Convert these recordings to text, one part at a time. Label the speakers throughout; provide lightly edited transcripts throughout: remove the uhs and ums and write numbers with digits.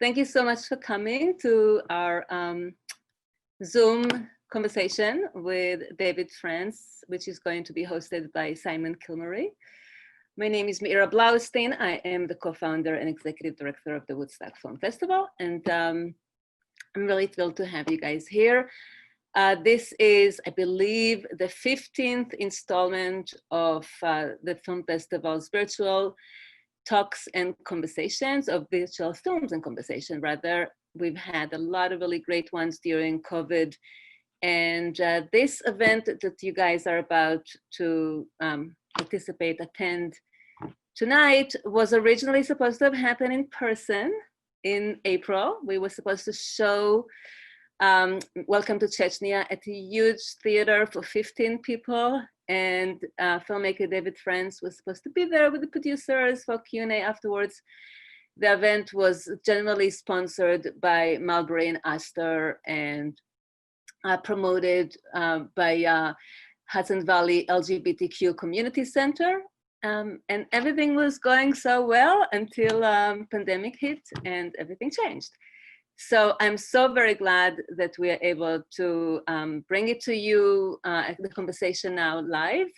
Speaker 1: Thank you so much for coming to our Zoom conversation with David France, which is going to be hosted by Simon Kilmurry. My name is Meira Blaustein. I am the co-founder and executive director of the Woodstock Film Festival, and I'm really thrilled to have you guys here. This is, I believe, the 15th installment of the film festival's virtual talks and conversations, of virtual films and conversation rather. We've had a lot of really great ones during COVID. And this event that you guys are about to attend tonight was originally supposed to have happened in person in April. We were supposed to show Welcome to Chechnya at a huge theater for 15 people. And filmmaker David France was supposed to be there with the producers for Q&A afterwards. The event was generally sponsored by Mulberry and Astor and promoted by Hudson Valley LGBTQ Community Center. And everything was going so well until pandemic hit and everything changed. So I'm so very glad that we are able to bring it to you, the conversation now live.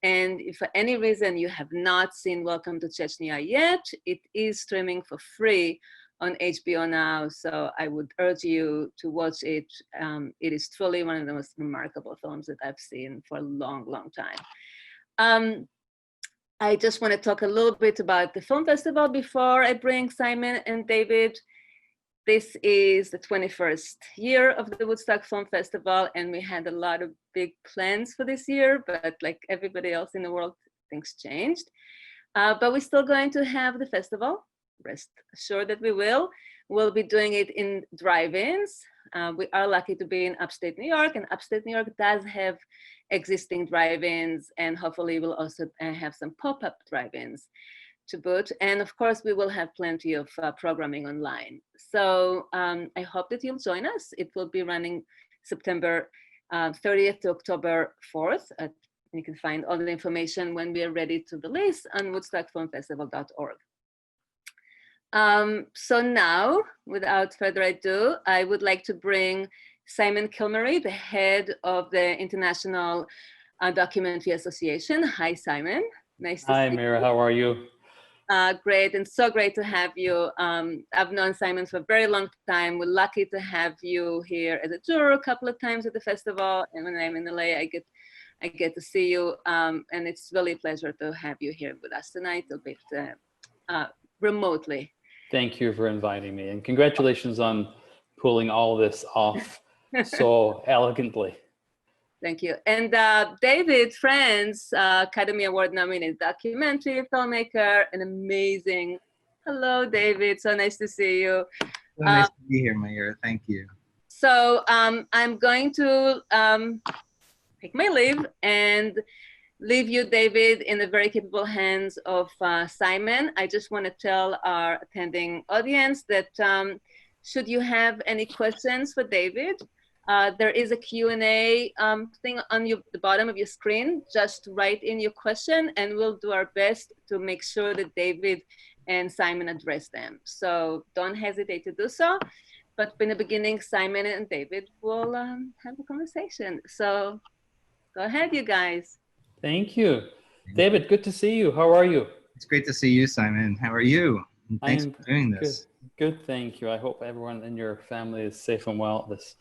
Speaker 1: And if for any reason you have not seen Welcome to Chechnya yet, it is streaming for free on HBO Now. So I would urge you to watch it. It is truly one of the most remarkable films that I've seen for a long, long time. I just want to talk a little bit about the film festival before I bring Simon and David. This is the 21st year of the Woodstock Film Festival, and we had a lot of big plans for this year, but like everybody else in the world, things changed. But we're still going to have the festival. Rest assured that we will. We'll be doing it in drive-ins. We are lucky to be in upstate New York, and upstate New York does have existing drive-ins, and hopefully we'll also have some pop-up drive-ins to boot. And of course, we will have plenty of programming online. So I hope that you'll join us. It will be running September 30th to October 4th. You can find all the information when we are ready to release on woodstockfilmfestival.org. So now, without further ado, I would like to bring Simon Kilmurry, the head of the International Documentary Association. Hi, Simon. Nice to see you.
Speaker 2: Hi, Meira. How are you?
Speaker 1: Great, and so great to have you. I've known Simon for a very long time. We're lucky to have you here as a juror a couple of times at the festival, and when I'm in LA, I get to see you, and it's really a pleasure to have you here with us tonight, a bit remotely.
Speaker 2: Thank you for inviting me, and congratulations on pulling all this off so elegantly.
Speaker 1: Thank you. And David France, Academy Award nominated documentary filmmaker, an amazing. Hello, David. So nice to see you.
Speaker 3: So nice to be here, Meira. Thank you.
Speaker 1: So I'm going to take my leave and leave you, David, in the very capable hands of Simon. I just want to tell our attending audience that should you have any questions for David, there is a Q&A thing on the bottom of your screen. Just write in your question and we'll do our best to make sure that David and Simon address them. So don't hesitate to do so. But in the beginning, Simon and David will have a conversation. So go ahead, you guys.
Speaker 2: Thank you. David, good to see you. How are you?
Speaker 3: It's great to see you, Simon. How are you? And thanks for doing this.
Speaker 2: Good, thank you. I hope everyone in your family is safe and well at this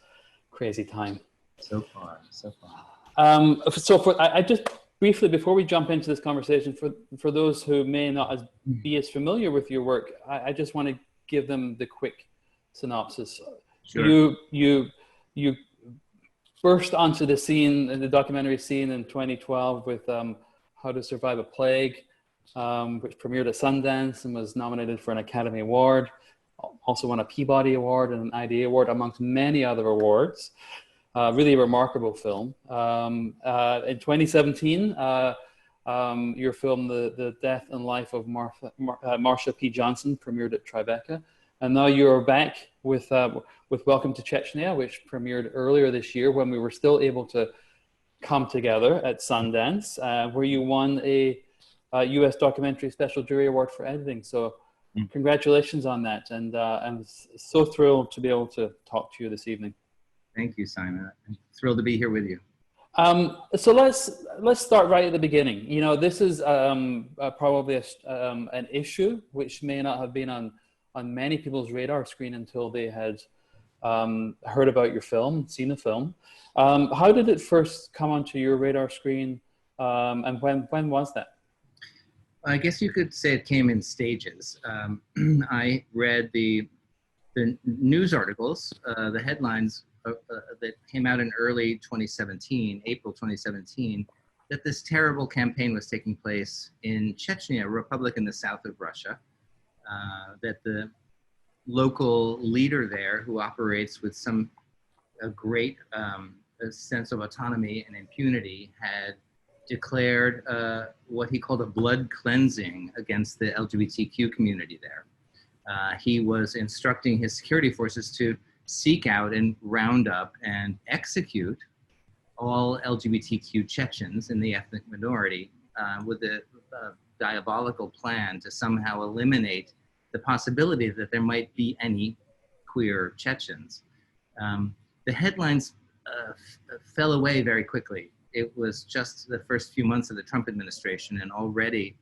Speaker 2: crazy time.
Speaker 3: So far, so far.
Speaker 2: I just briefly, before we jump into this conversation, for those who may not be as familiar with your work, I just want to give them the quick synopsis.
Speaker 3: Sure.
Speaker 2: You burst onto the scene, the documentary scene in 2012 with How to Survive a Plague, which premiered at Sundance and was nominated for an Academy Award. Also won a Peabody Award and an IDA Award, amongst many other awards. Really a remarkable film. In 2017, your film, The Death and Life of Marsha P. Johnson, premiered at Tribeca. And now you're back with Welcome to Chechnya, which premiered earlier this year when we were still able to come together at Sundance, where you won a US Documentary Special Jury Award for Editing. So congratulations on that. And I'm so thrilled to be able to talk to you this evening.
Speaker 3: Thank you, Simon. I'm thrilled to be here with you.
Speaker 2: So let's start right at the beginning. You know, this is probably an issue which may not have been on many people's radar screen until they had heard about your film, seen the film. How did it first come onto your radar screen, and when was that?
Speaker 3: I guess you could say it came in stages. I read the news articles, the headlines that came out in early 2017, April 2017, that this terrible campaign was taking place in Chechnya, a republic in the south of Russia, that the local leader there, who operates with a great sense of autonomy and impunity, had declared what he called a blood cleansing against the LGBTQ community there. He was instructing his security forces to seek out and round up and execute all LGBTQ Chechens in the ethnic minority with a diabolical plan to somehow eliminate the possibility that there might be any queer Chechens. The headlines fell away very quickly. It was just the first few months of the Trump administration, and already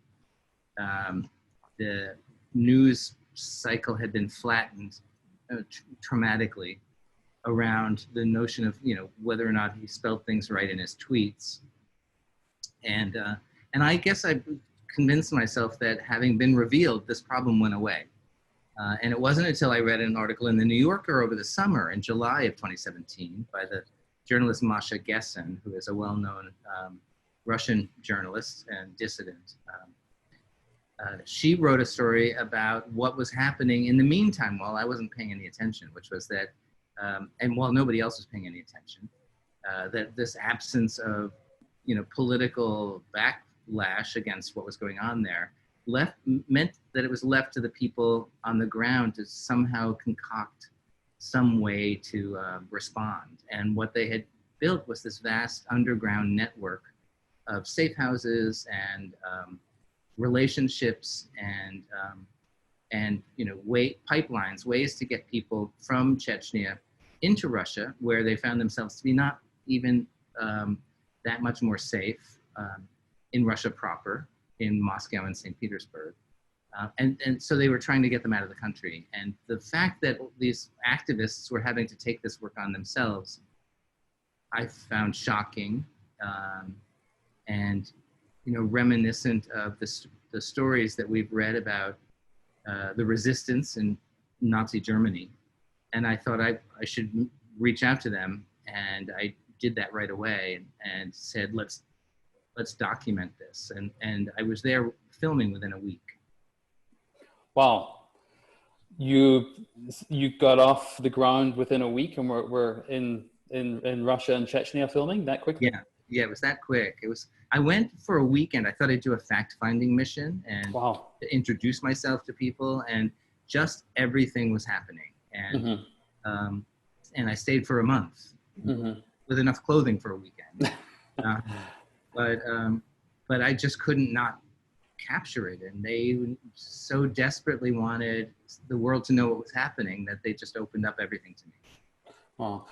Speaker 3: the news cycle had been flattened traumatically around the notion of, you know, whether or not he spelled things right in his tweets. And I guess I convinced myself that having been revealed, this problem went away. And it wasn't until I read an article in the New Yorker over the summer in July of 2017 by the journalist Masha Gessen, who is a well-known Russian journalist and dissident. She wrote a story about what was happening in the meantime while I wasn't paying any attention, which was that, and while nobody else was paying any attention, that this absence of, you know, political backlash against what was going on there meant that it was left to the people on the ground to somehow concoct some way to respond. And what they had built was this vast underground network of safe houses and relationships and you know, pipelines, ways to get people from Chechnya into Russia, where they found themselves to be not even that much more safe in Russia proper, in Moscow and St. Petersburg. And so they were trying to get them out of the country. And the fact that these activists were having to take this work on themselves, I found shocking and, you know, reminiscent of the stories that we've read about the resistance in Nazi Germany. And I thought I should reach out to them, and I did that right away and said, let's document this. And I was there filming within a week.
Speaker 2: Wow. You got off the ground within a week, and we're in Russia and Chechnya filming that quickly?
Speaker 3: Yeah, it was that quick. I went for a weekend. I thought I'd do a fact-finding mission and to introduce myself to people, and just everything was happening. And and I stayed for a month with enough clothing for a weekend. But I just couldn't not capture it, and they so desperately wanted the world to know what was happening that they just opened up everything to me.
Speaker 2: Wow.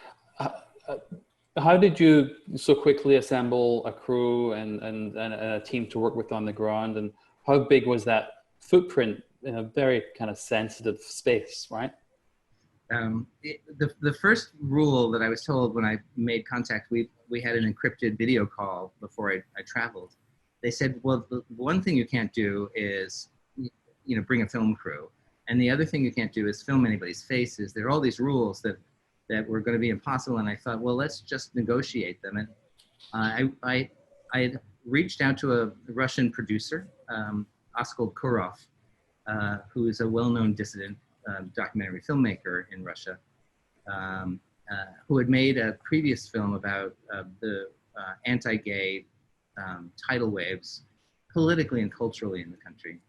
Speaker 2: How did you so quickly assemble a crew and a team to work with on the ground, and how big was that footprint in a very kind of sensitive space, right?
Speaker 3: The first rule that I was told when I made contact, we had an encrypted video call before I traveled. They said, well, the one thing you can't do is, you know, bring a film crew. And the other thing you can't do is film anybody's faces. There are all these rules that were going to be impossible. And I thought, well, let's just negotiate them. And I had reached out to a Russian producer, Oskar Kurov, who is a well-known dissident documentary filmmaker in Russia, who had made a previous film about the anti-gay tidal waves politically and culturally in the country.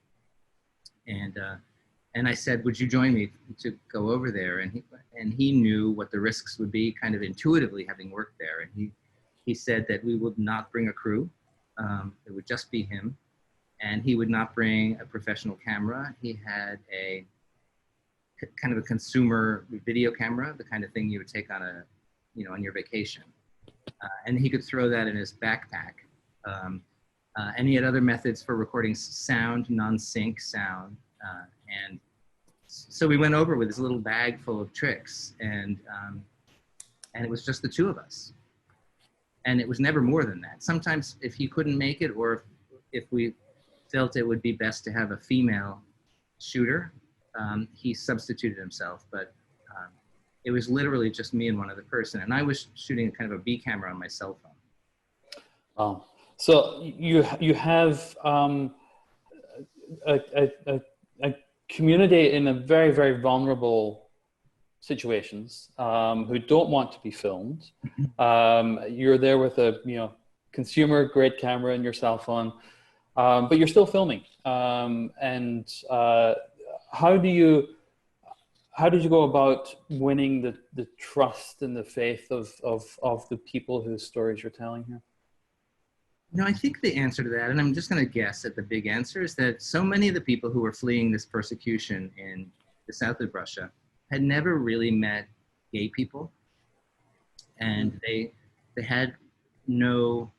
Speaker 3: And I said, would you join me to go over there? And he knew what the risks would be, kind of intuitively, having worked there. And he said that we would not bring a crew. It would just be him. and he would not bring a professional camera. He had a kind of a consumer video camera, the kind of thing you would take on a, on your vacation. And he could throw that in his backpack. And he had other methods for recording sound, non-sync sound. And so we went over with this little bag full of tricks, and it was just the two of us. And it was never more than that. Sometimes if he couldn't make it, or if we felt it would be best to have a female shooter, he substituted himself. But it was literally just me and one other person. And I was shooting kind of a B camera on my cell phone.
Speaker 2: So you have a community in a very, very vulnerable situations who don't want to be filmed. You're there with a consumer grade camera and your cell phone, but you're still filming. And how did you go about winning the trust and the faith of the people whose stories you're telling here?
Speaker 3: I think the answer to that, and I'm just going to guess at the big answer, is that so many of the people who were fleeing this persecution in the south of Russia had never really met gay people, and they had no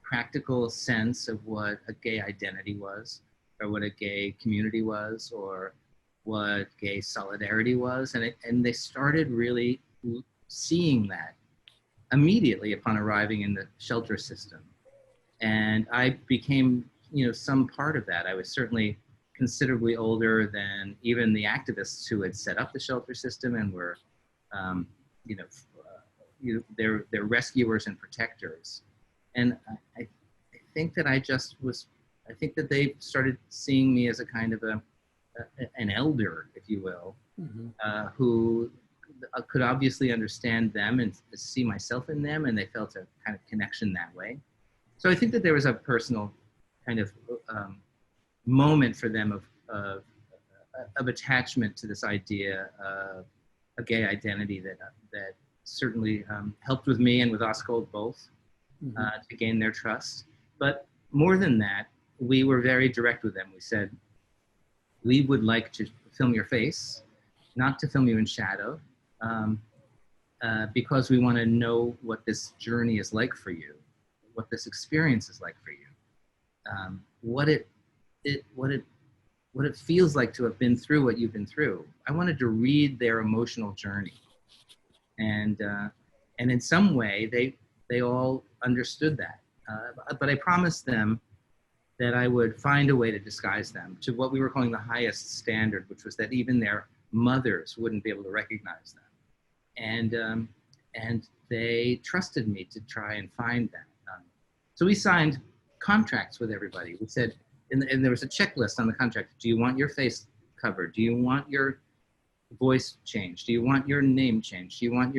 Speaker 3: practical sense of what a gay identity was, or what a gay community was, or what gay solidarity was, and they started really seeing that immediately upon arriving in the shelter system. And I became, some part of that. I was certainly considerably older than even the activists who had set up the shelter system and were, they're rescuers and protectors. And I think that I think that they started seeing me as a kind of an elder, if you will, who could obviously understand them and see myself in them, and they felt a kind of connection that way. So I think that there was a personal kind of moment for them of attachment to this idea of a gay identity that certainly helped with me and with Osgold both to gain their trust. But more than that, we were very direct with them. We said, we would like to film your face, not to film you in shadow, because we want to know what this journey is like for you, what this experience is like for you, what it feels like to have been through what you've been through. I wanted to read their emotional journey, and in some way they all understood that. But I promised them that I would find a way to disguise them to what we were calling the highest standard, which was that even their mothers wouldn't be able to recognize them, and they trusted me to try and find that. So we signed contracts with everybody. We said, and there was a checklist on the contract. Do you want your face covered? Do you want your voice changed? Do you want your name changed? Do you want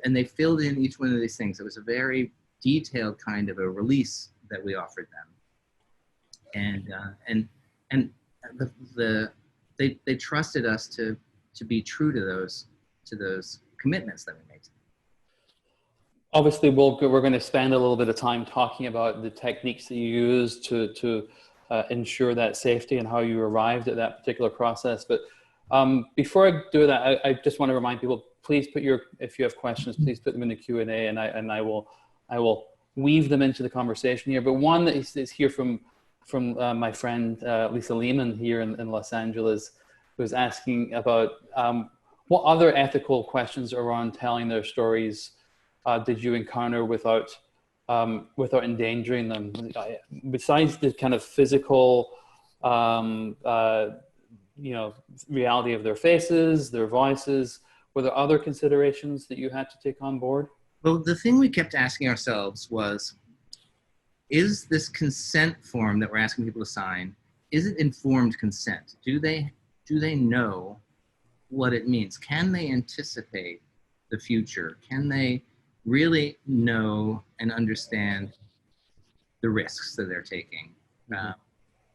Speaker 3: and they filled in each one of these things. It was a very detailed kind of a release that we offered them. And they trusted us to be true to those commitments that we made.
Speaker 2: Obviously, we're going to spend a little bit of time talking about the techniques that you use to ensure that safety and how you arrived at that particular process. But before I do that, I just want to remind people, please if you have questions, please put them in the Q&A, and I will weave them into the conversation here. But one that is here from my friend Lisa Lehman here in Los Angeles, who's asking about what other ethical questions around telling their stories did you encounter without endangering them? Besides the kind of physical, reality of their faces, their voices, were there other considerations that you had to take on board?
Speaker 3: Well, the thing we kept asking ourselves was, is this consent form that we're asking people to sign, is it informed consent? Do they know what it means? Can they anticipate the future? Can they really know and understand the risks that they're taking?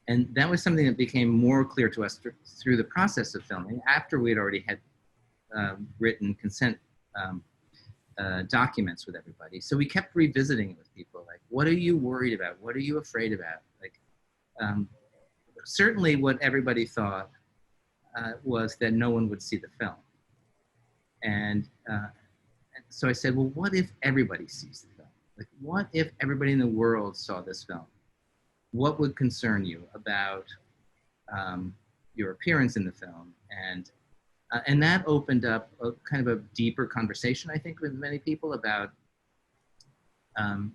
Speaker 3: And that was something that became more clear to us through the process of filming, after we had already had written consent documents with everybody. So we kept revisiting it with people, like, what are you worried about? What are you afraid about? Like, certainly what everybody thought was that no one would see the film. And so I said, well, what if everybody sees the film? Like, what if everybody in the world saw this film? What would concern you about your appearance in the film? And that opened up a kind of a deeper conversation, I think, with many people about, you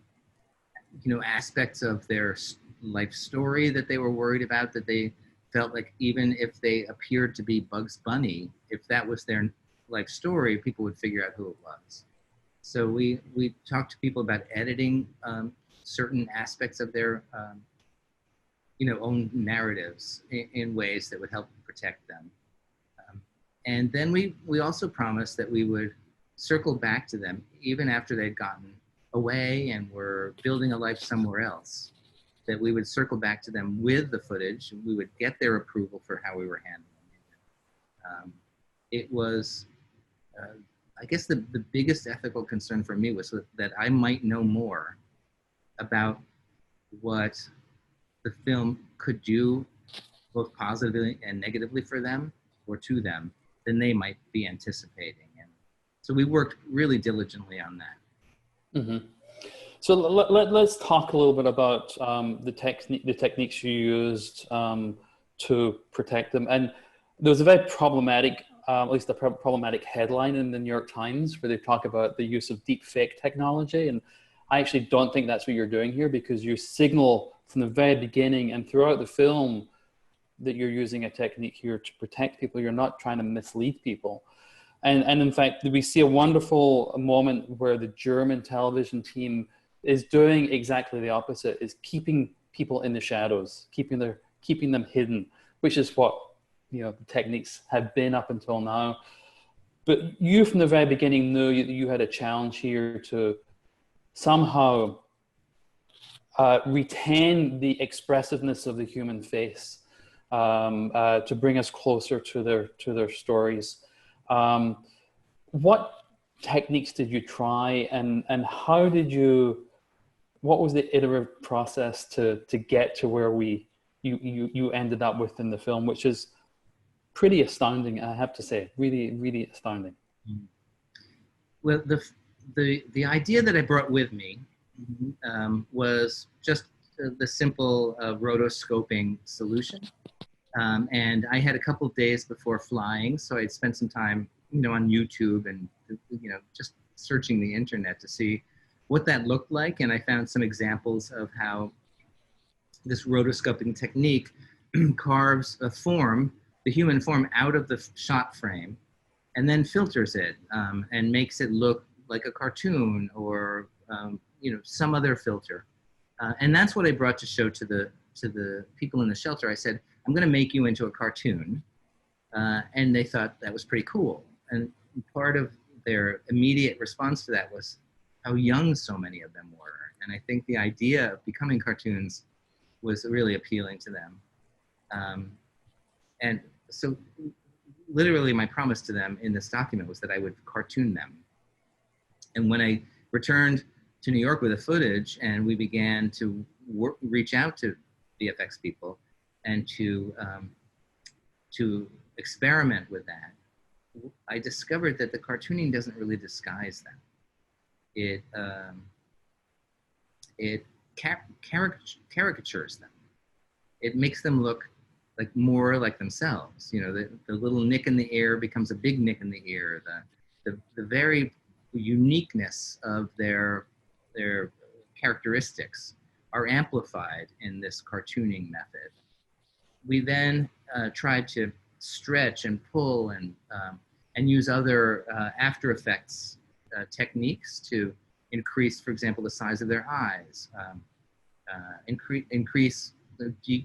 Speaker 3: know, aspects of their life story that they were worried about, that they felt like even if they appeared to be Bugs Bunny, if that was their life story, people would figure out who it was. So we talked to people about editing certain aspects of their you know, own narratives in ways that would help protect them. And then we also promised that we would circle back to them even after they'd gotten away and were building a life somewhere else, that we would circle back to them with the footage, and we would get their approval for how we were handling it. It was, I guess the biggest ethical concern for me was that I might know more about what the film could do both positively and negatively for them or to them than they might be anticipating. And so we worked really diligently on that.
Speaker 2: Mm-hmm. So let's talk a little bit about the techniques you used to protect them. And there was a very problematic, at least a problematic headline in the New York Times where they talk about the use of deep fake technology. And I actually don't think that's what you're doing here, because you signal from the very beginning and throughout the film that you're using a technique here to protect people. You're not trying to mislead people. And in fact, we see a wonderful moment where the German television team is doing exactly the opposite, is keeping people in the shadows, keeping them hidden, which is what, you know, the techniques have been up until now. But you from the very beginning knew that you had a challenge here to somehow retain the expressiveness of the human face, to bring us closer to their stories. What techniques did you try, and how did you, what was the iterative process to get to where you ended up within the film, which is pretty astounding, I have to say, really, really astounding.
Speaker 3: Well, the idea that I brought with me was just the simple rotoscoping solution. And I had a couple of days before flying, so I'd spent some time, you know, on YouTube and, you know, just searching the internet to see what that looked like. And I found some examples of how this rotoscoping technique carves a form, the human form, out of the shot frame, and then filters it and makes it look like a cartoon or you know, some other filter. And that's what I brought to show to the people in the shelter. I said, I'm going to make you into a cartoon. And they thought that was pretty cool. And part of their immediate response to that was how young so many of them were. And I think the idea of becoming cartoons was really appealing to them. And so literally my promise to them in this document was that I would cartoon them. And when I returned to New York with the footage and we began to reach out to VFX people and to experiment with that, I discovered that the cartooning doesn't really disguise them. It caricatures them. It makes them look like more like themselves. You know, the little nick in the ear becomes a big nick in the ear. The very uniqueness of their characteristics are amplified in this cartooning method. We then tried to stretch and pull and use other After Effects techniques to increase, for example, the size of their eyes,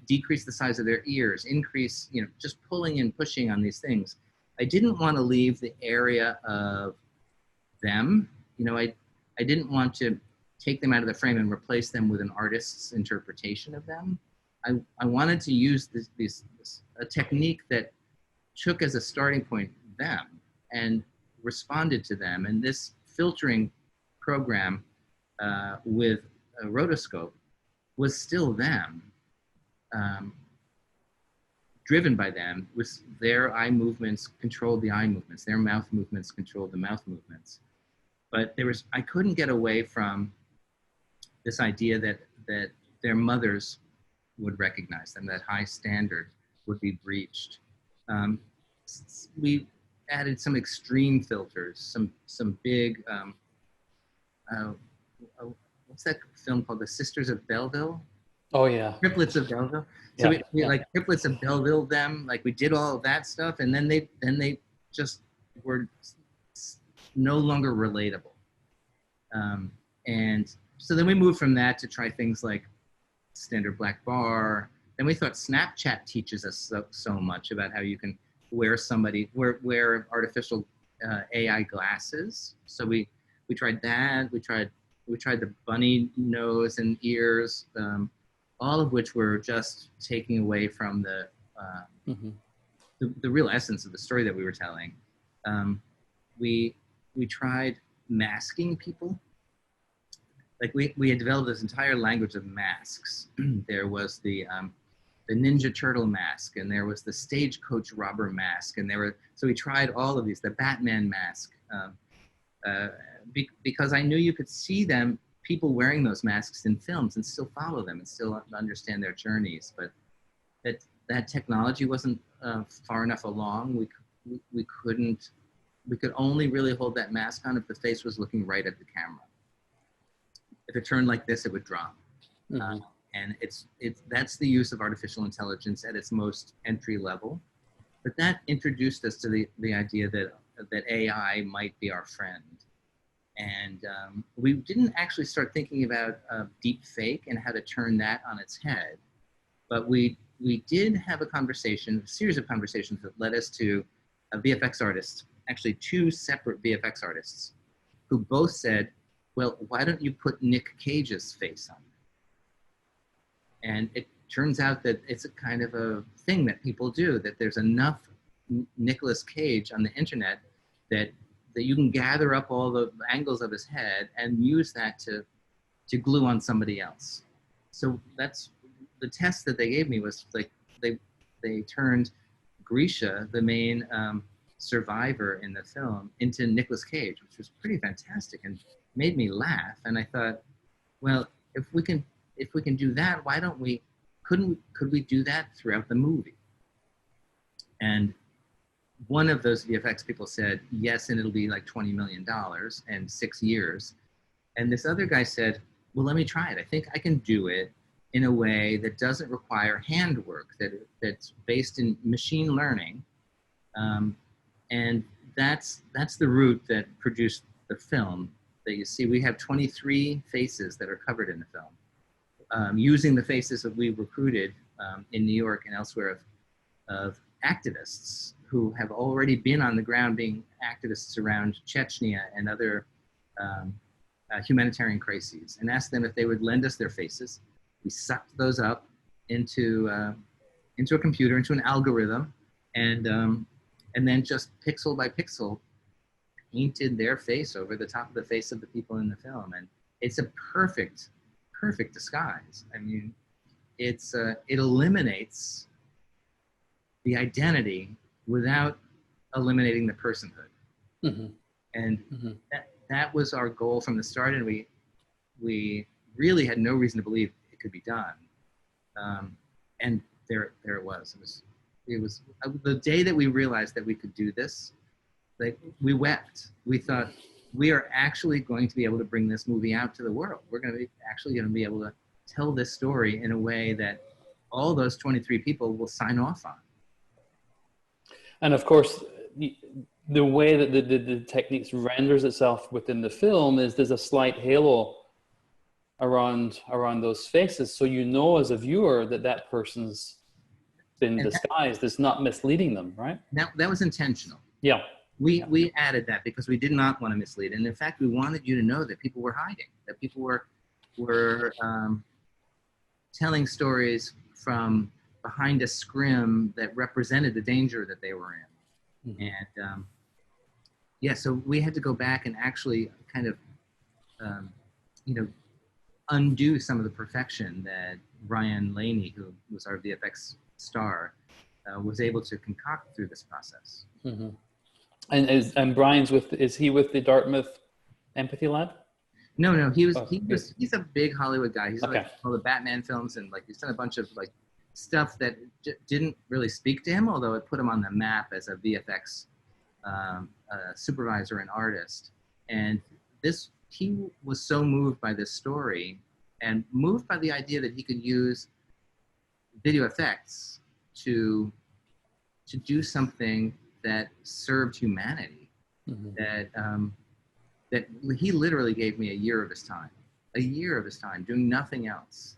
Speaker 3: decrease the size of their ears, increase, you know, just pulling and pushing on these things. I didn't want to leave the area of them. You know, I didn't want to take them out of the frame and replace them with an artist's interpretation of them. I wanted to use a technique that took as a starting point them and responded to them. And this filtering program with a rotoscope was still them. driven by them. Was their eye movements controlled the eye movements, their mouth movements controlled the mouth movements. But I couldn't get away from this idea that their mothers would recognize them, that high standard would be breached. We added some extreme filters, some big, what's that film called? The Sisters of Belleville?
Speaker 2: Oh yeah.
Speaker 3: Triplets of Belleville. So we like Triplets of Belleville them, like we did all of that stuff, and then they just were no longer relatable. And so then we moved from that to try things like standard black bar. Then we thought Snapchat teaches us so much about how you can wear artificial AI glasses. So we tried that. We tried the bunny nose and ears, all of which were just taking away from the real essence of the story that we were telling. We tried masking people. Like we had developed this entire language of masks. There was the Ninja Turtle mask, and there was the stagecoach robber mask, and so we tried all of these, the Batman mask, because I knew you could see people wearing those masks in films and still follow them and still understand their journeys, but that technology wasn't far enough along. We could only really hold that mask on if the face was looking right at the camera. If it turned like this, it would drop. And that's the use of artificial intelligence at its most entry level. But that introduced us to the idea that AI might be our friend. And we didn't actually start thinking about deep fake and how to turn that on its head. But we did have a series of conversations that led us to a VFX artist, actually two separate VFX artists, who both said, well, why don't you put Nick Cage's face on it? And it turns out that it's a kind of a thing that people do, that there's enough Nicolas Cage on the internet that you can gather up all the angles of his head and use that to glue on somebody else. So that's the test that they gave me. Was like they turned Grisha, the main survivor in the film, into Nicolas Cage, which was pretty fantastic and made me laugh. And I thought, well, if we can do that, why don't we? Could we do that throughout the movie? And one of those VFX people said, yes, and it'll be like $20 million and 6 years. And this other guy said, well, let me try it. I think I can do it in a way that doesn't require handwork, that's based in machine learning. And that's the route that produced the film that you see. We have 23 faces that are covered in the film, using the faces that we recruited in New York and elsewhere of activists who have already been on the ground being activists around Chechnya and other humanitarian crises, and asked them if they would lend us their faces. We sucked those up into a computer, into an algorithm, and then just pixel by pixel painted their face over the top of the face of the people in the film. And it's a perfect disguise. I mean, it eliminates the identity without eliminating the personhood. And that was our goal from the start, and we really had no reason to believe it could be done. And there it was. It was the day that we realized that we could do this, like, we wept. We thought, we are actually going to be able to bring this movie out to the world. We're actually going to be able to tell this story in a way that all those 23 people will sign off on.
Speaker 2: And of course, the way that the techniques renders itself within the film is there's a slight halo around those faces, so you know as a viewer that person's been disguised. It's not misleading them, right?
Speaker 3: That was intentional.
Speaker 2: Yeah.
Speaker 3: We added that because we did not want to mislead, and in fact, we wanted you to know that people were hiding, that people were telling stories from behind a scrim that represented the danger that they were in. And yeah, so we had to go back and actually kind of undo some of the perfection that Ryan Laney, who was our VFX star, was able to concoct through this process.
Speaker 2: Mm-hmm. And Brian's is he with the Dartmouth Empathy Lab?
Speaker 3: No, he's a big Hollywood guy. He's
Speaker 2: okay.
Speaker 3: like all the Batman films, and like he's done a bunch of like stuff that didn't really speak to him, although it put him on the map as a VFX supervisor and artist. And he was so moved by this story and moved by the idea that he could use video effects to do something that served humanity. Mm-hmm. That he literally gave me a year of his time doing nothing else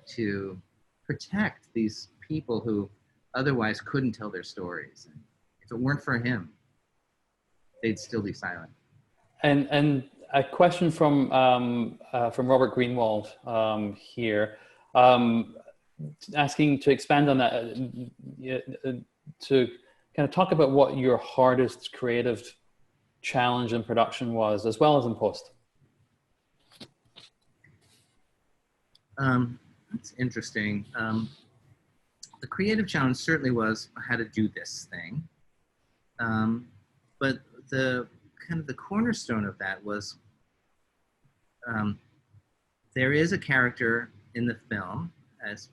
Speaker 3: to protect these people who otherwise couldn't tell their stories. And if it weren't for him, they'd still be silent.
Speaker 2: And a question from Robert Greenwald here, asking to expand on that, to kind of talk about what your hardest creative challenge in production was, as well as in post.
Speaker 3: That's interesting. The creative challenge certainly was how to do this thing, but the cornerstone of that was there is a character in the film, as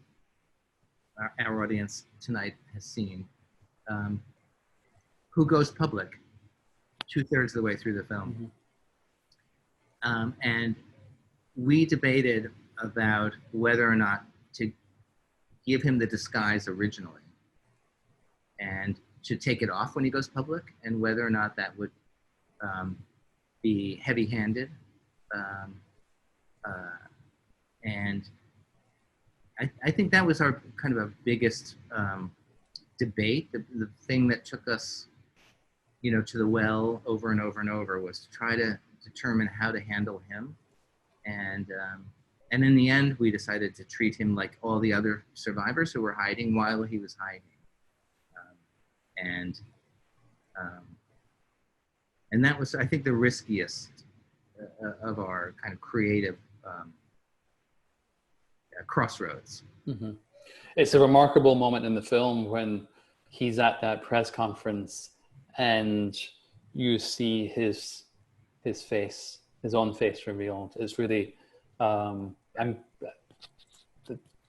Speaker 3: our audience tonight has seen, who goes public 2/3 of the way through the film. Mm-hmm. And we debated about whether or not to give him the disguise originally and to take it off when he goes public, and whether or not that would be heavy-handed. And I think that was our kind of a biggest debate. The thing that took us, to the well over and over and over, was to try to determine how to handle him. And in the end, we decided to treat him like all the other survivors who were hiding while he was hiding. And that was, I think, the riskiest of our kind of creative crossroads.
Speaker 2: Mm-hmm. It's a remarkable moment in the film when he's at that press conference and you see his face, his own face revealed. It's really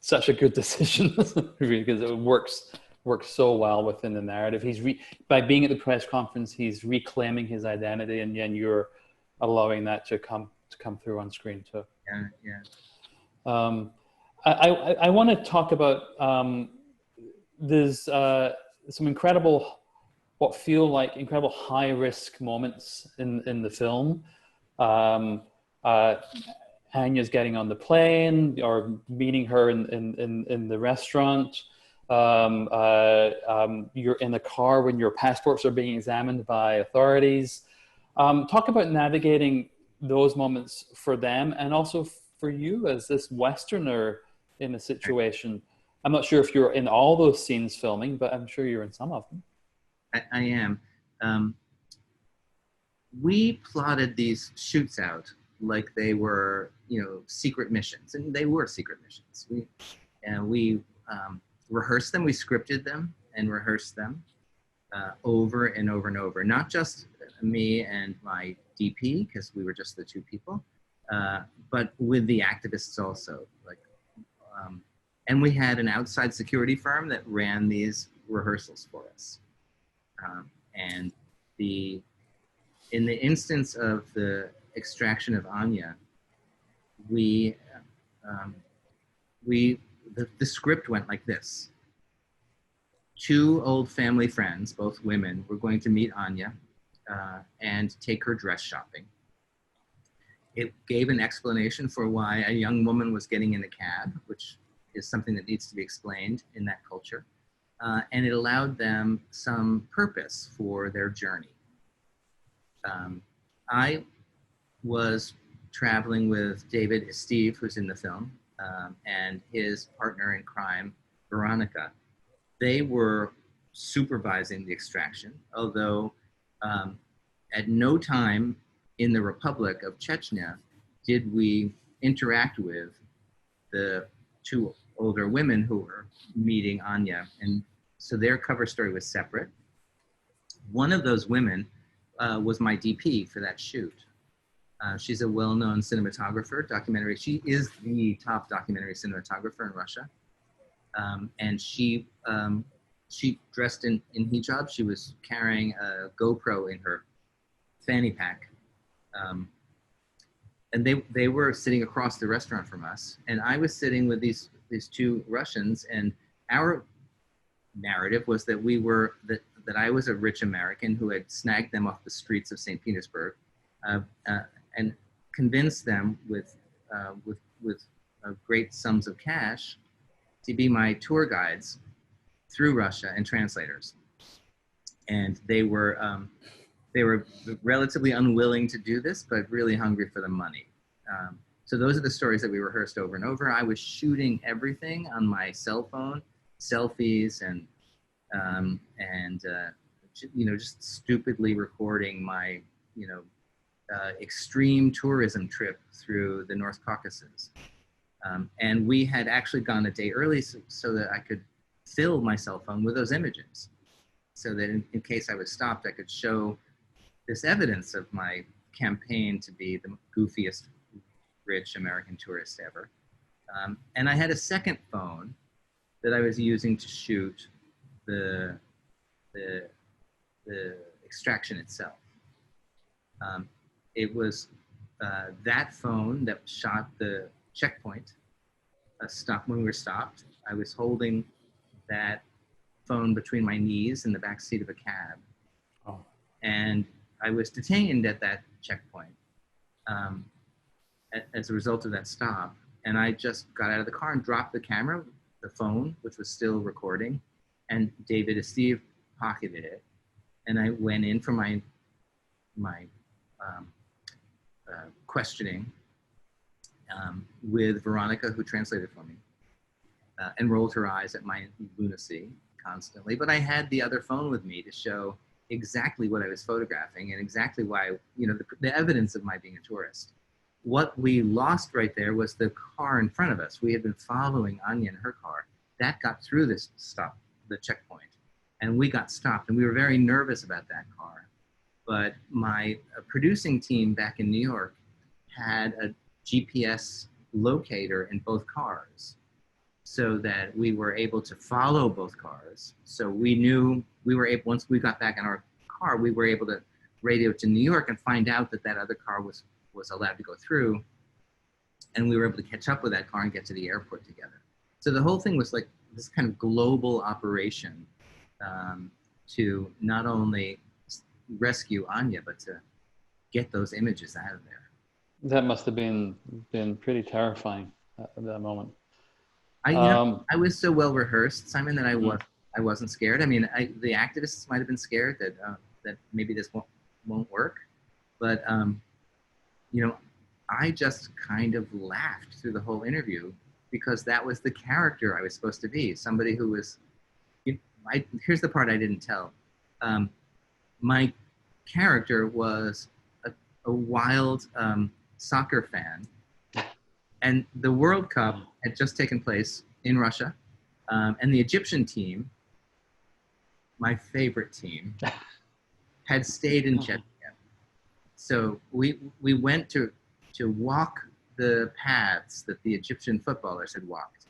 Speaker 2: such a good decision because it works so well within the narrative. By being at the press conference, he's reclaiming his identity, and then you're allowing that to come through on screen too.
Speaker 3: Yeah.
Speaker 2: I want to talk about there's some incredible, what feel like incredible high risk moments in the film. Anya's getting on the plane, or meeting her in the restaurant. You're in the car when your passports are being examined by authorities. Talk about navigating those moments for them, and also for you as this Westerner in a situation. I'm not sure if you're in all those scenes filming, but I'm sure you're in some of them.
Speaker 3: I am. We plotted these shoots out like they were, secret missions, and they were secret missions. We rehearsed them, we scripted them and rehearsed them over and over and over. Not just me and my DP, because we were just the two people, but with the activists also. And we had an outside security firm that ran these rehearsals for us. And in the instance of the extraction of Anya, the script went like this. Two old family friends, both women, were going to meet Anya and take her dress shopping. It gave an explanation for why a young woman was getting in a cab, which is something that needs to be explained in that culture. And it allowed them some purpose for their journey. I was traveling with Steve, who's in the film, and his partner in crime, Veronica. They were supervising the extraction, although at no time in the Republic of Chechnya did we interact with the two older women who were meeting Anya and so their cover story was separate. One of those women was my DP for that shoot. She's a well-known cinematographer, documentary. She is the top documentary cinematographer in Russia. And she dressed in hijab. She was carrying a GoPro in her fanny pack. And they were sitting across the restaurant from us. And I was sitting with these two Russians, and our narrative was that that I was a rich American who had snagged them off the streets of St. Petersburg and convinced them with great sums of cash to be my tour guides through Russia and translators. And they were relatively unwilling to do this, but really hungry for the money. So those are the stories that we rehearsed over and over. I was shooting everything on my cell phone, selfies, and just stupidly recording my, extreme tourism trip through the North Caucasus. And we had actually gone a day early so that I could fill my cell phone with those images, so that in case I was stopped, I could show this evidence of my campaign to be the goofiest rich American tourist ever. And I had a second phone that I was using to shoot the extraction itself. It was that phone that shot the checkpoint stop when we were stopped. I was holding that phone between my knees in the back seat of a cab. Oh. And I was detained at that checkpoint as a result of that stop. And I just got out of the car and dropped the camera, the phone, which was still recording, and David Steve pocketed it. And I went in for my questioning with Veronica, who translated for me, and rolled her eyes at my lunacy constantly. But I had the other phone with me to show exactly what I was photographing and exactly why, the evidence of my being a tourist. What we lost right there was the car in front of us. We had been following Anya in her car. That got through this stop, the checkpoint, and we got stopped, and we were very nervous about that car. But my producing team back in New York had a GPS locator in both cars, so that we were able to follow both cars. So we knew we were able, once we got back in our car, we were able to radio to New York and find out that that other car was allowed to go through. And we were able to catch up with that car and get to the airport together. So the whole thing was like this kind of global operation to not only rescue Anya, but to get those images out of there.
Speaker 2: That must have been pretty terrifying at that moment.
Speaker 3: I was so well rehearsed, Simon, that I wasn't scared. I mean, the activists might have been scared that maybe this won't work, but I just kind of laughed through the whole interview because that was the character I was supposed to be. Somebody who was. Here's the part I didn't tell. My character was a wild soccer fan. And the World Cup had just taken place in Russia. And the Egyptian team, my favorite team, had stayed in Chechnya. So we went to walk the paths that the Egyptian footballers had walked,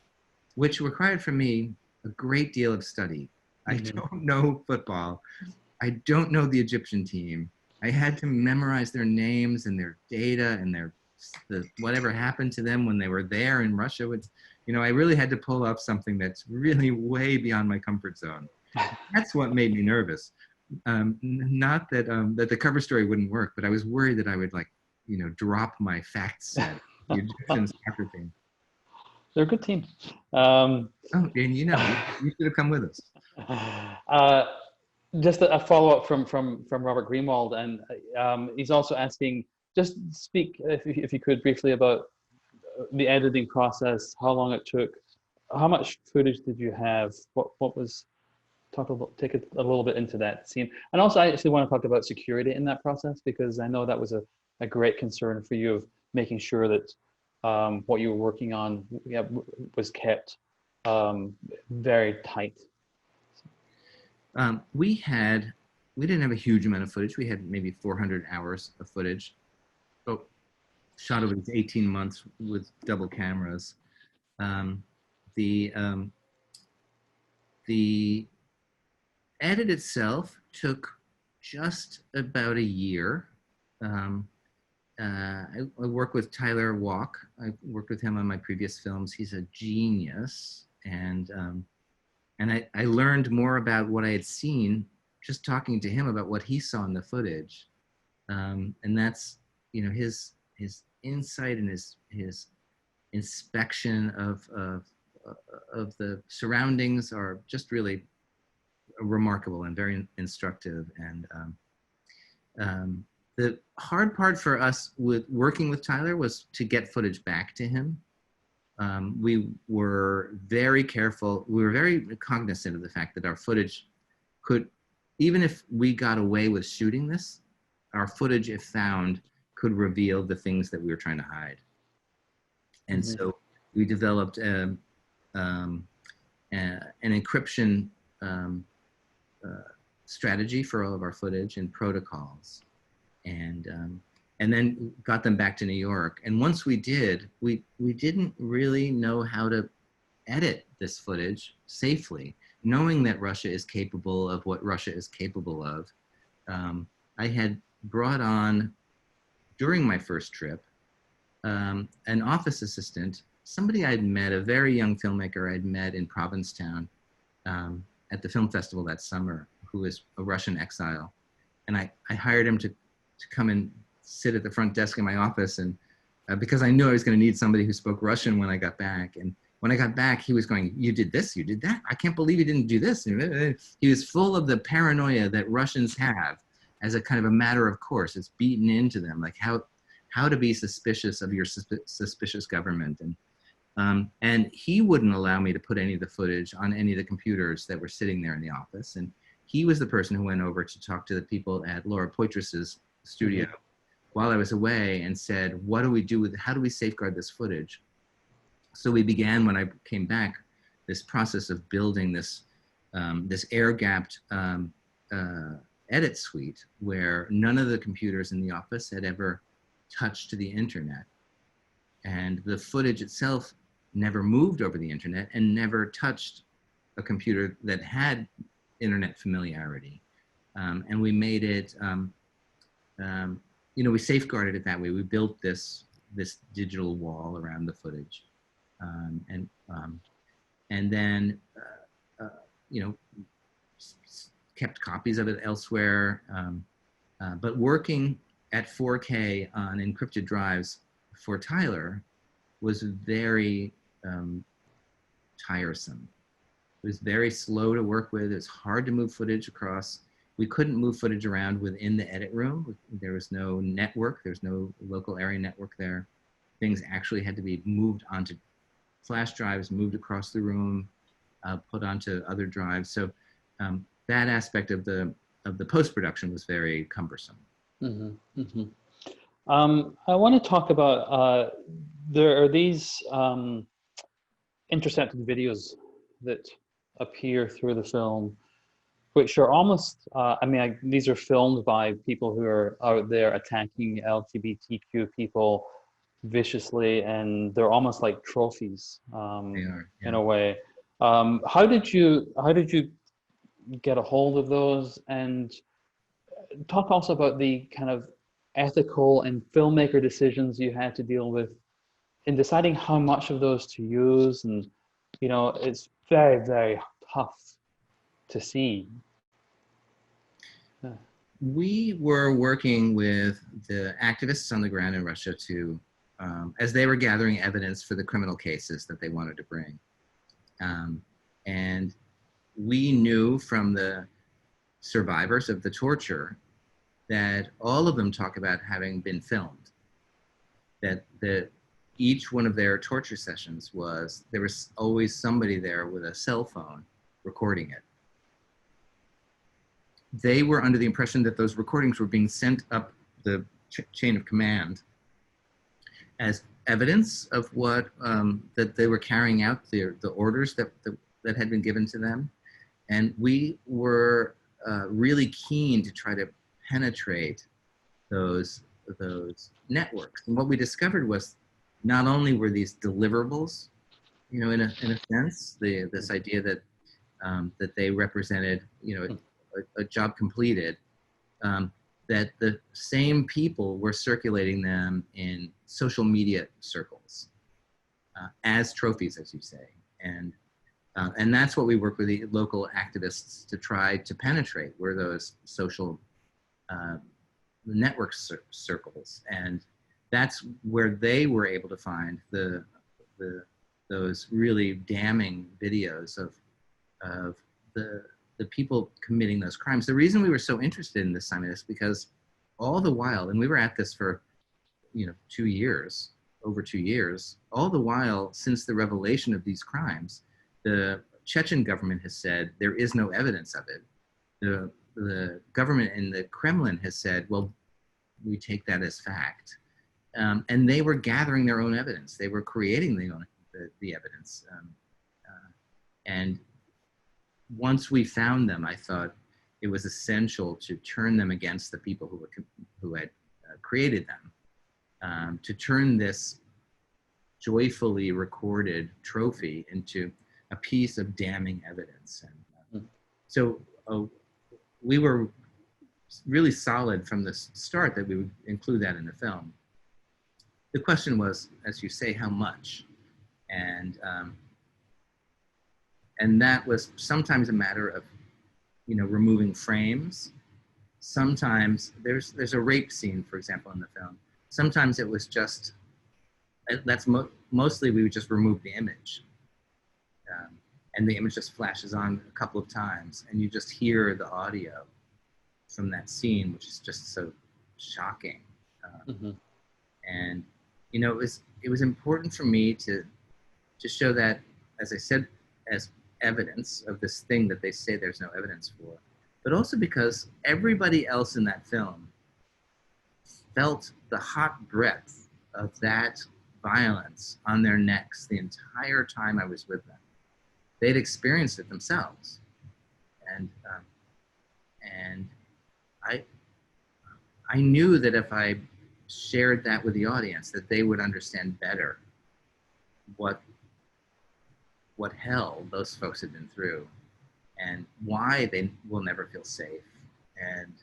Speaker 3: which required from me a great deal of study. I don't know football. I don't know the Egyptian team. I had to memorize their names and their data and whatever happened to them when they were there in Russia. I really had to pull up something that's really way beyond my comfort zone. That's what made me nervous. Not that the cover story wouldn't work, but I was worried that I would drop my fact set. The Egyptian soccer team.
Speaker 2: They're a good team.
Speaker 3: And you should have come with us.
Speaker 2: Just a follow-up from Robert Greenwald, and he's also asking, just speak, if you could, briefly about the editing process, how long it took, how much footage did you have, what was, take it a little bit into that scene. And also I actually want to talk about security in that process, because I know that was a great concern for you, of making sure that what you were working on was kept very tight.
Speaker 3: We didn't have a huge amount of footage. We had maybe 400 hours of footage. Oh, shot over these 18 months with double cameras. The edit itself took just about a year. I work with Tyler Walk. I worked with him on my previous films. He's a genius, and I learned more about what I had seen just talking to him about what he saw in the footage, and that's, you know, his insight and his inspection of the surroundings are just really remarkable and very instructive. And the hard part for us with working with Tyler was to get footage back to him. We were very careful. We were very cognizant of the fact that our footage could, even if we got away with shooting this, our footage, if found, could reveal the things that we were trying to hide. And so we developed an encryption strategy for all of our footage and protocols, and then got them back to New York. And once we did, we didn't really know how to edit this footage safely, knowing that Russia is capable of what Russia is capable of. I had brought on, during my first trip, an office assistant, somebody I'd met, a very young filmmaker I'd met in Provincetown at the film festival that summer, who was a Russian exile. And I hired him to come and sit at the front desk in my office, and because I knew I was going to need somebody who spoke Russian when I got back. And when I got back, he was going, "You did this, you did that. I can't believe you didn't do this." He was full of the paranoia that Russians have as a kind of a matter of course. It's beaten into them, like how to be suspicious of your suspicious government. And he wouldn't allow me to put any of the footage on any of the computers that were sitting there in the office. And he was the person who went over to talk to the people at Laura Poitras's studio while I was away and said, "What do we do with, how do we safeguard this footage?" So we began, when I came back, this process of building this air-gapped edit suite where none of the computers in the office had ever touched the internet. And the footage itself never moved over the internet and never touched a computer that had internet familiarity. And we made it, you know, we safeguarded it that way. We built this digital wall around the footage. And then, you know, kept copies of it elsewhere. But working at 4K on encrypted drives for Tyler was very tiresome. It was very slow to work with. It was hard to move footage across. We couldn't move footage around within the edit room. There was no network. There's no local area network there. Things actually had to be moved onto flash drives, moved across the room, put onto other drives. So that aspect of the post-production was very cumbersome.
Speaker 2: I want to talk about, there are these intercepted videos that appear through the film, which are almost, I mean, these are filmed by people who are out there attacking LGBTQ people viciously, and they're almost like trophies
Speaker 3: They are, yeah.
Speaker 2: in a way. How did you get a hold of those? And talk also about the kind of ethical and filmmaker decisions you had to deal with in deciding how much of those to use. And, you know, it's very, very tough to see.
Speaker 3: We were working with the activists on the ground in Russia to, as they were gathering evidence for the criminal cases that they wanted to bring. And we knew from the survivors of the torture that all of them talk about having been filmed, that each one of their torture sessions there was always somebody there with a cell phone recording it. They were under the impression that those recordings were being sent up the chain of command as evidence of what, that they were carrying out the orders that had been given to them. And we were really keen to try to penetrate those networks. And what we discovered was not only were these deliverables, you know, in a sense, this idea that that they represented, you know, a job completed, that the same people were circulating them in social media circles as trophies, as you say. And that's what we work with the local activists to try to penetrate, were those social network circles. And that's where they were able to find those really damning videos of the people committing those crimes. The reason we were so interested in this, Simon, is because all the while, and we were at this for, you know, 2 years, over 2 years, all the while since the revelation of these crimes, the Chechen government has said there is no evidence of it. The government in the Kremlin has said, well, we take that as fact. And they were gathering their own evidence. They were creating the evidence. And once we found them, I thought it was essential to turn them against the people who had created them, to turn this joyfully recorded trophy into a piece of damning evidence. And so we were really solid from the start that we would include that in the film. The question was, as you say, how much? And that was sometimes a matter of, you know, removing frames. Sometimes there's a rape scene, for example, in the film. Sometimes it was just, mostly we would just remove the image. And the image just flashes on a couple of times, and you just hear the audio from that scene, which is just so shocking. And, you know, it was important for me to show that, as I said, as evidence of this thing that they say there's no evidence for, but also because everybody else in that film felt the hot breath of that violence on their necks the entire time I was with them. They'd experienced it themselves. And I knew that if I shared that with the audience, that they would understand better what hell those folks had been through and why they will never feel safe. And,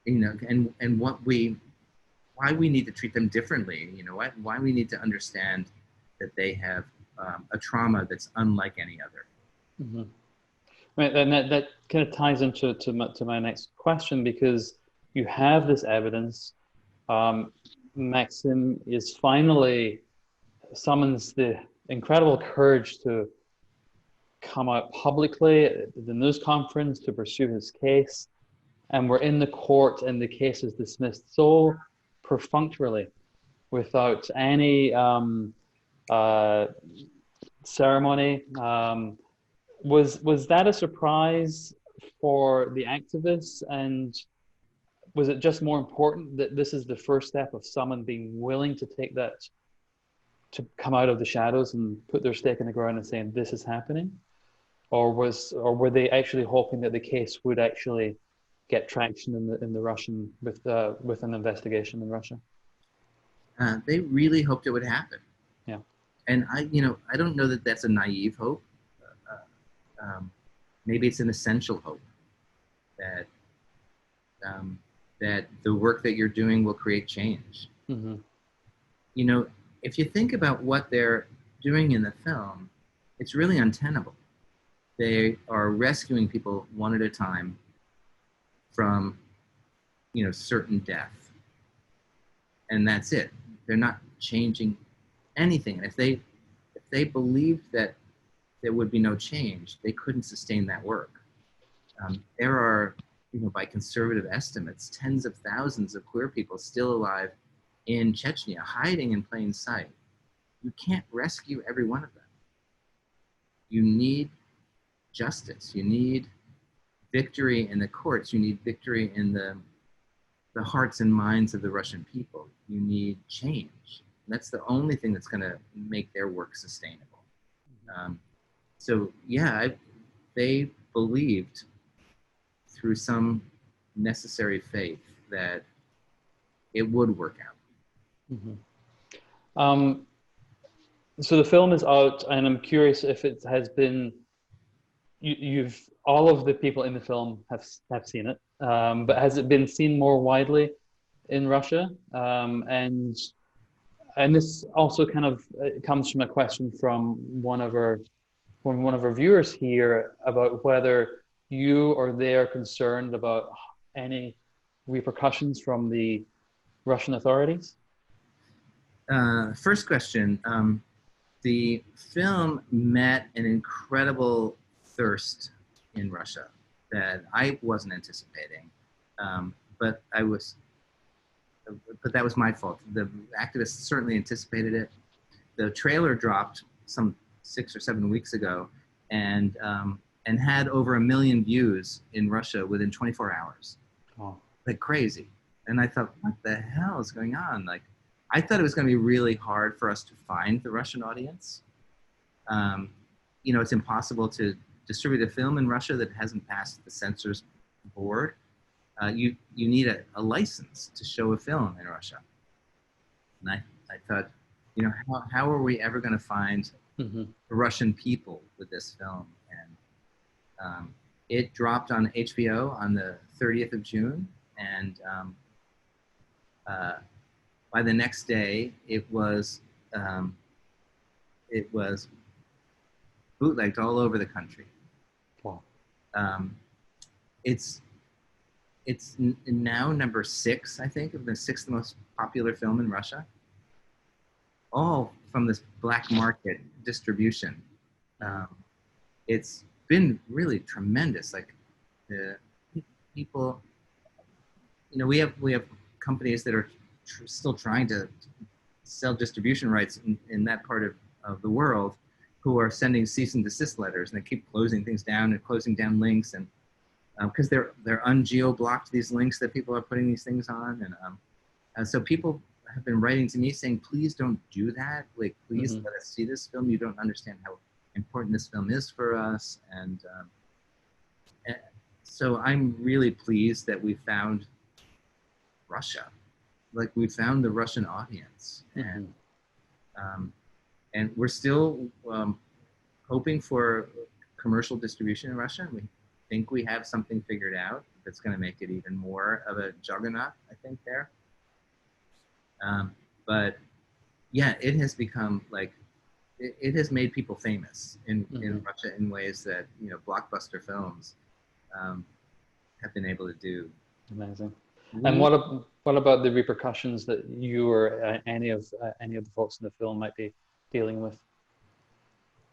Speaker 3: you know, and why we need to treat them differently, you know, why we need to understand that they have a trauma that's unlike any other.
Speaker 2: Right, and that kind of ties into my next question, because you have this evidence. Maxim is finally summons the incredible courage to come out publicly at the news conference to pursue his case, and we're in the court and the case is dismissed so perfunctorily, without any ceremony. Was that a surprise for the activists, and was it just more important that this is the first step of someone being willing to take that, to come out of the shadows and put their stake in the ground and saying this is happening, or were they actually hoping that the case would actually get traction in the Russian with an investigation in Russia?
Speaker 3: They really hoped it would happen.
Speaker 2: Yeah.
Speaker 3: And I don't know that that's a naive hope. Maybe it's an essential hope that that the work that you're doing will create change. You know, if you think about what they're doing in the film, it's really untenable. They are rescuing people one at a time from, you know, certain death. And that's it. They're not changing anything. If they believed that there would be no change, they couldn't sustain that work. There are, you know, by conservative estimates, tens of thousands of queer people still alive in Chechnya, hiding in plain sight. You can't rescue every one of them. You need justice. You need victory in the courts. You need victory in the hearts and minds of the Russian people. You need change. That's the only thing that's going to make their work sustainable. So yeah, they believed through some necessary faith that it would work out.
Speaker 2: Mm-hmm. So the film is out, and I'm curious if it has been. You've all of the people in the film have seen it, but has it been seen more widely in Russia? And this also kind of comes from a question from one of our viewers here about whether you or they are concerned about any repercussions from the Russian authorities.
Speaker 3: First question. The film met an incredible thirst in Russia that I wasn't anticipating, but that was my fault. The activists certainly anticipated it. The trailer dropped some 6 or 7 weeks ago, and had over 1 million views in Russia within 24 hours.
Speaker 2: Oh.
Speaker 3: Like crazy. And I thought, what the hell is going on? Like, I thought it was going to be really hard for us to find the Russian audience. You know, it's impossible to distribute a film in Russia that hasn't passed the censors board. You need a license to show a film in Russia. And I thought, you know, how are we ever going to find the Russian people with this film? And it dropped on HBO on the 30th of June. And by the next day, it was bootlegged all over the country.
Speaker 2: Wow.
Speaker 3: It's now number 6, I think, of the 6th most popular film in Russia. All from this black market distribution. It's been really tremendous. Like the people, you know, we have companies that are still trying to sell distribution rights in that part of the world, who are sending cease and desist letters, and they keep closing things down and closing down links, and because they're ungeo-blocked, these links that people are putting these things on, and so people have been writing to me saying, please don't do that. Like, please let us see this film. You don't understand how important this film is for us. And so I'm really pleased that we found Russia. Like, we found the Russian audience. And we're still hoping for commercial distribution in Russia. We think we have something figured out that's going to make it even more of a juggernaut, I think, there. But yeah, it has become like, it has made people famous in Russia in ways that, you know, blockbuster films have been able to do.
Speaker 2: Amazing. And what about the repercussions that you or any of the folks in the film might be dealing with?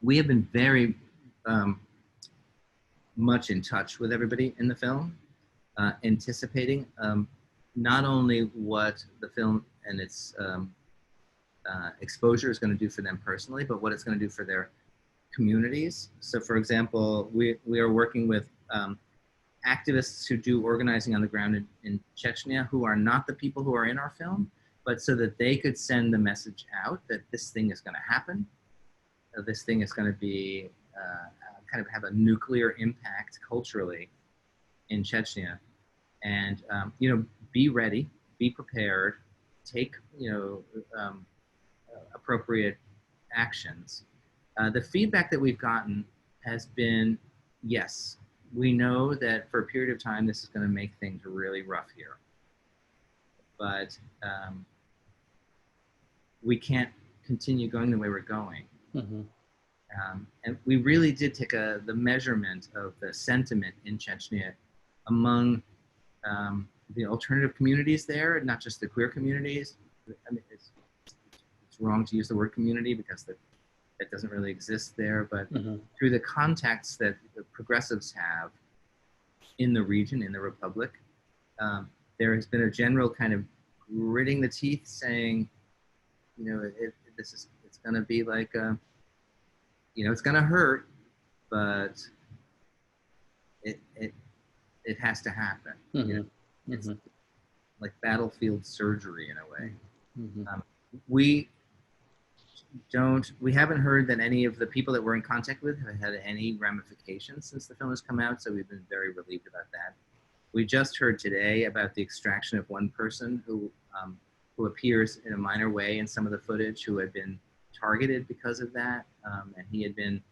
Speaker 3: We have been very much in touch with everybody in the film, anticipating not only what the film and its exposure is going to do for them personally, but what it's going to do for their communities. So, for example, we are working with activists who do organizing on the ground in Chechnya, who are not the people who are in our film, but so that they could send the message out that this thing is going to happen. This thing is going to be kind of have a nuclear impact culturally in Chechnya. And, you know, be ready, be prepared, take, you know, appropriate actions. The feedback that we've gotten has been, yes, we know that for a period of time, this is going to make things really rough here. But we can't continue going the way we're going. And we really did take the measurement of the sentiment in Chechnya among the alternative communities there, not just the queer communities. I mean, it's wrong to use the word community because that doesn't really exist there, but through the contacts that the progressives have in the region, in the Republic, there has been a general kind of gritting the teeth saying, you know, it's going to be like, you know, it's going to hurt, but it has to happen. You know? It's like battlefield surgery in a way. we haven't heard that any of the people that we're in contact with have had any ramifications since the film has come out, so we've been very relieved about that. We just heard today about the extraction of one person who appears in a minor way in some of the footage, who had been targeted because of that, and he had been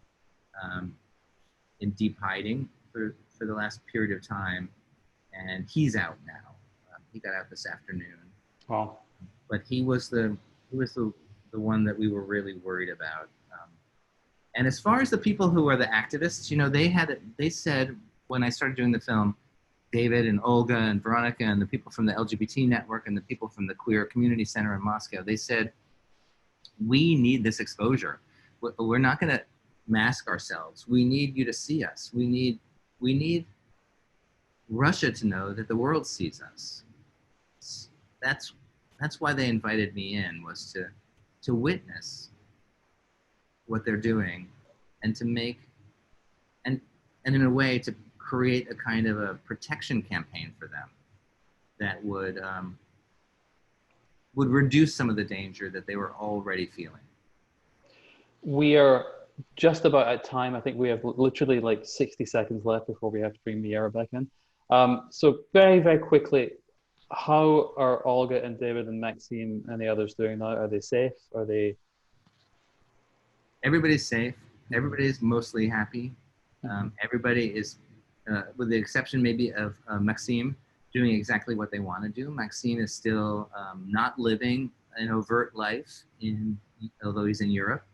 Speaker 3: in deep hiding for the last period of time, and he's out now. He got out this afternoon.
Speaker 2: Wow.
Speaker 3: But he was the one that we were really worried about. And as far as the people who are the activists, you know, they said when I started doing the film, David and Olga and Veronica and the people from the LGBT network and the people from the Queer Community Center in Moscow, they said, we need this exposure. We're not going to mask ourselves. We need you to see us. We need Russia to know that the world sees us. That's why they invited me in, was to witness what they're doing and to make, and in a way to create a kind of a protection campaign for them that would reduce some of the danger that they were already feeling.
Speaker 2: We are just about at time. I think we have literally like 60 seconds left before we have to bring Miera back in. So very, very quickly, how are Olga and David and Maxime and the others doing now? Are they safe? Are they?
Speaker 3: Everybody's safe. Everybody's mostly happy. Everybody is, with the exception maybe of Maxime, doing exactly what they want to do. Maxime is still not living an overt life, although he's in Europe.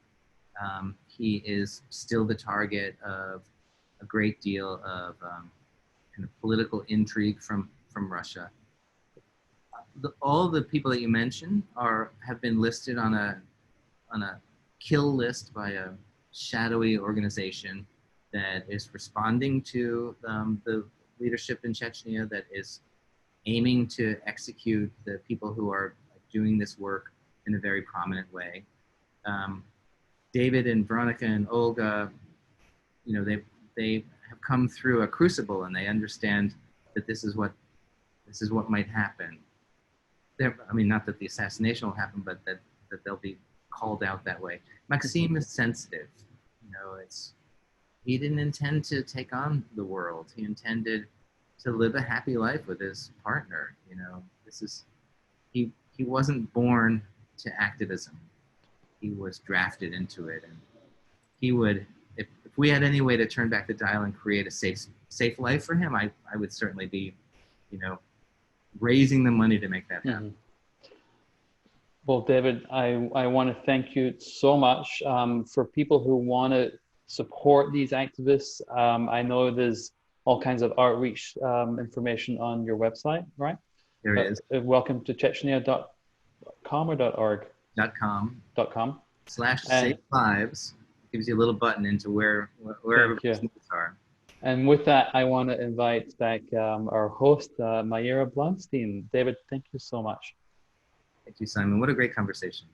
Speaker 3: He is still the target of a great deal of kind of political intrigue from Russia. All the people that you mentioned have been listed on a kill list by a shadowy organization that is responding to the leadership in Chechnya, that is aiming to execute the people who are doing this work in a very prominent way. David and Veronica and Olga, you know, they have come through a crucible and they understand that this is what might happen. I mean, not that the assassination will happen, but that they'll be called out that way. Maxime is sensitive. You know, he didn't intend to take on the world. He intended to live a happy life with his partner. You know, he wasn't born to activism. He was drafted into it, and he would, if we had any way to turn back the dial and create a safe life for him, I would certainly be, you know, raising the money to make that happen.
Speaker 2: Well, David, I want to thank you so much. For people who want to support these activists, I know there's all kinds of outreach information on your website, right?
Speaker 3: There is.
Speaker 2: Welcome to Chechnya.com or .org?
Speaker 3: .com. /save lives. Gives you a little button into where everybody's needs are.
Speaker 2: And with that, I want to invite back our host, Miera Blaustein. David, thank you so much.
Speaker 3: Thank you, Simon. What a great conversation.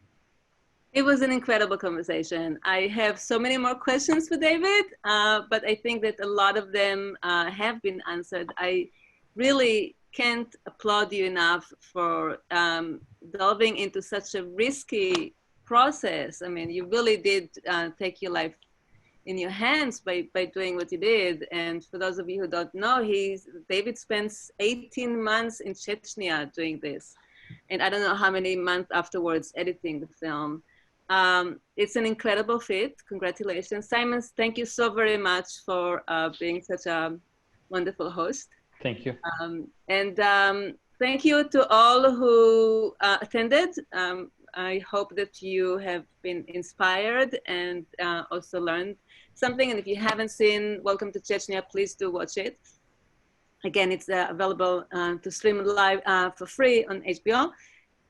Speaker 1: It was an incredible conversation. I have so many more questions for David, but I think that a lot of them have been answered. I really can't applaud you enough for delving into such a risky process. I mean, you really did take your life in your hands by doing what you did. And for those of you who don't know, David spends 18 months in Chechnya doing this. And I don't know how many months afterwards editing the film. It's an incredible feat. Congratulations. Simon, thank you so very much for being such a wonderful host.
Speaker 2: Thank you.
Speaker 1: Thank you to all who attended. I hope that you have been inspired and also learned something. And if you haven't seen Welcome to Chechnya, please do watch it. Again, it's available to stream live for free on HBO.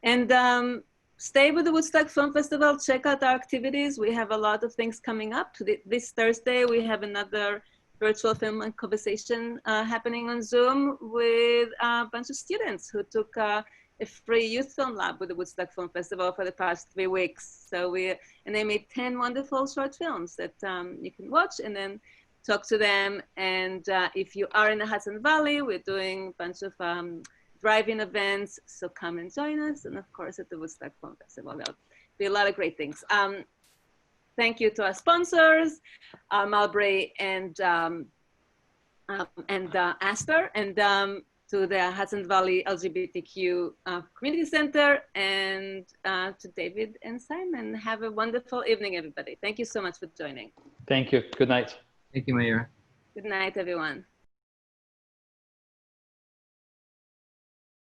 Speaker 1: And stay with the Woodstock Film Festival. Check out our activities. We have a lot of things coming up. This Thursday, we have another virtual film and conversation happening on Zoom with a bunch of students who took a free youth film lab with the Woodstock Film Festival for the past 3 weeks. And they made 10 wonderful short films that you can watch and then talk to them. And if you are in the Hudson Valley, we're doing a bunch of drive-in events, so come and join us. And of course, at the Woodstock Film Festival, there'll be a lot of great things. Thank you to our sponsors, Mulberry and Astor, and to the Hudson Valley LGBTQ Community Center, and to David and Simon. Have a wonderful evening, everybody. Thank you so much for joining.
Speaker 2: Thank you. Good night.
Speaker 3: Thank you, Meira.
Speaker 1: Good night, everyone.